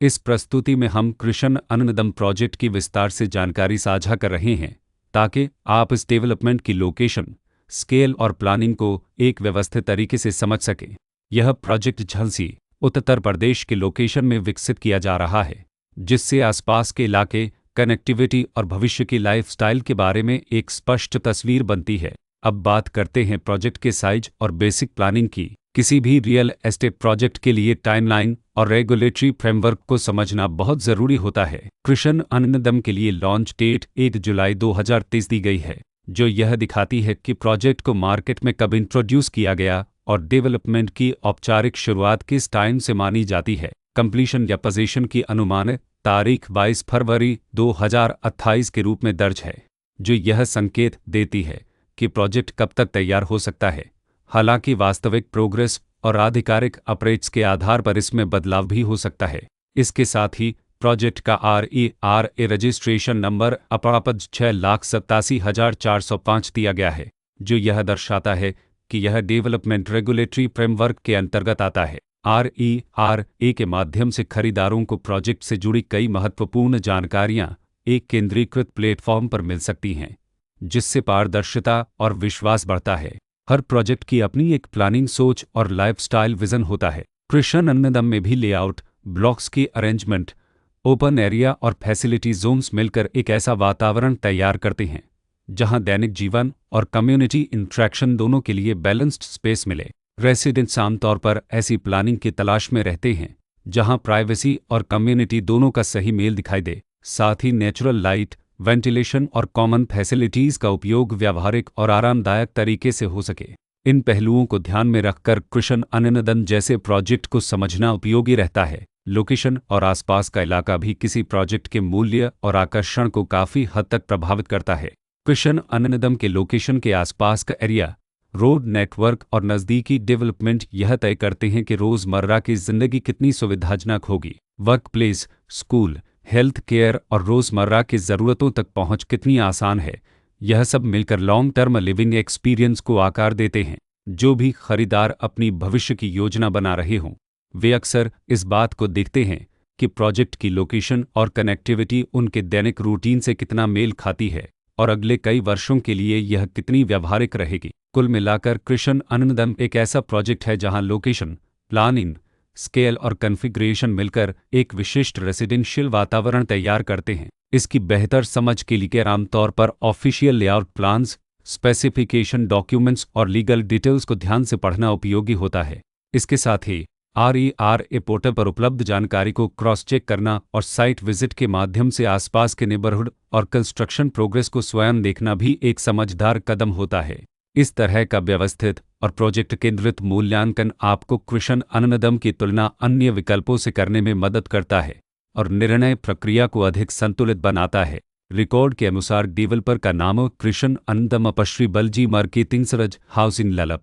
इस प्रस्तुति में हम कृष्ण अन्नदम प्रोजेक्ट की विस्तार से जानकारी साझा कर रहे हैं ताकि आप इस डेवलपमेंट की लोकेशन, स्केल और प्लानिंग को एक व्यवस्थित तरीके से समझ सकें। यह प्रोजेक्ट झांसी, उत्तर प्रदेश के लोकेशन में विकसित किया जा रहा है, जिससे आसपास के इलाके, कनेक्टिविटी और भविष्य की लाइफस्टाइल के बारे में एक स्पष्ट तस्वीर बनती है। अब बात करते हैं प्रोजेक्ट के साइज और बेसिक प्लानिंग की। किसी भी रियल एस्टेट प्रोजेक्ट के लिए टाइमलाइन और रेगुलेटरी फ्रेमवर्क को समझना बहुत ज़रूरी होता है। कृष्ण अन्नदम के लिए लॉन्च डेट 1 जुलाई 2023 दी गई है, जो यह दिखाती है कि प्रोजेक्ट को मार्केट में कब इंट्रोड्यूस किया गया और डेवलपमेंट की औपचारिक शुरुआत किस टाइम से मानी जाती है। कंप्लीशन या पोजीशन की अनुमानित तारीख 22 फरवरी 2028 के रूप में दर्ज है, जो यह संकेत देती है कि प्रोजेक्ट कब तक तैयार हो सकता है। हालांकि वास्तविक प्रोग्रेस और आधिकारिक अपडेट्स के आधार पर इसमें बदलाव भी हो सकता है। इसके साथ ही प्रोजेक्ट का RERA रजिस्ट्रेशन नंबर अपापज 6,87,405 दिया गया है, जो यह दर्शाता है कि यह डेवलपमेंट रेगुलेटरी फ्रेमवर्क के अंतर्गत आता है। RERA के माध्यम से खरीदारों को प्रोजेक्ट से जुड़ी कई महत्वपूर्ण जानकारियां एक केंद्रीकृत प्लेटफॉर्म पर मिल सकती हैं, जिससे पारदर्शिता और विश्वास बढ़ता है। हर प्रोजेक्ट की अपनी एक प्लानिंग सोच और लाइफस्टाइल विजन होता है। कृष्ण अन्नदम में भी लेआउट, ब्लॉक्स की अरेंजमेंट, ओपन एरिया और फैसिलिटी जोन्स मिलकर एक ऐसा वातावरण तैयार करते हैं जहां दैनिक जीवन और कम्युनिटी इंट्रैक्शन दोनों के लिए बैलेंस्ड स्पेस मिले। रेसिडेंट्स आमतौर पर ऐसी प्लानिंग की तलाश में रहते हैं जहां प्राइवेसी और कम्युनिटी दोनों का सही मेल दिखाई दे। साथ ही नेचुरल लाइट, वेंटिलेशन और कॉमन फैसिलिटीज़ का उपयोग व्यावहारिक और आरामदायक तरीके से हो सके। इन पहलुओं को ध्यान में रखकर कृष्ण अन्नदम जैसे प्रोजेक्ट को समझना उपयोगी रहता है। लोकेशन और आसपास का इलाका भी किसी प्रोजेक्ट के मूल्य और आकर्षण को काफ़ी हद तक प्रभावित करता है। कृष्ण अन्नदम के लोकेशन के आसपास का एरिया, रोड नेटवर्क और नज़दीकी डेवलपमेंट यह तय करते हैं कि रोज़मर्रा की ज़िंदगी कितनी सुविधाजनक होगी। Work place, school, health care और रोज़मर्रा की ज़रूरतों तक पहुंच कितनी आसान है। यह सब मिलकर लॉन्ग टर्म लिविंग एक्सपीरियंस को आकार देते हैं। जो भी खरीदार अपनी भविष्य की योजना बना रहे हों, वे अक्सर इस बात को देखते हैं कि प्रोजेक्ट की लोकेशन और कनेक्टिविटी उनके दैनिक रूटीन से कितना मेल खाती है और अगले कई वर्षों के लिए यह कितनी व्यावहारिक रहेगी। कुल मिलाकर कृष्ण अन्नदम एक ऐसा प्रोजेक्ट है जहां लोकेशन, प्लानिंग, स्केल और कॉन्फ़िगरेशन मिलकर एक विशिष्ट रेसिडेंशियल वातावरण तैयार करते हैं। इसकी बेहतर समझ के लिए आमतौर पर official layout plans, specification documents और लीगल डिटेल्स को ध्यान से पढ़ना उपयोगी होता है। इसके साथ ही RERA पोर्टल पर उपलब्ध जानकारी को क्रॉस चेक करना और साइट विजिट के माध्यम से आसपास के नेबरहुड और कंस्ट्रक्शन प्रोग्रेस को स्वयं देखना भी एक समझदार कदम होता है। इस तरह का व्यवस्थित और प्रोजेक्ट केंद्रित मूल्यांकन आपको कृष्ण अन्नदम की तुलना अन्य विकल्पों से करने में मदद करता है और निर्णय प्रक्रिया को अधिक संतुलित बनाता है। रिकॉर्ड के अनुसार डेवलपर का नाम कृष्ण अन्नदम अपश्री बलजी मार्केटिंग सरज हाउसिंग ललप।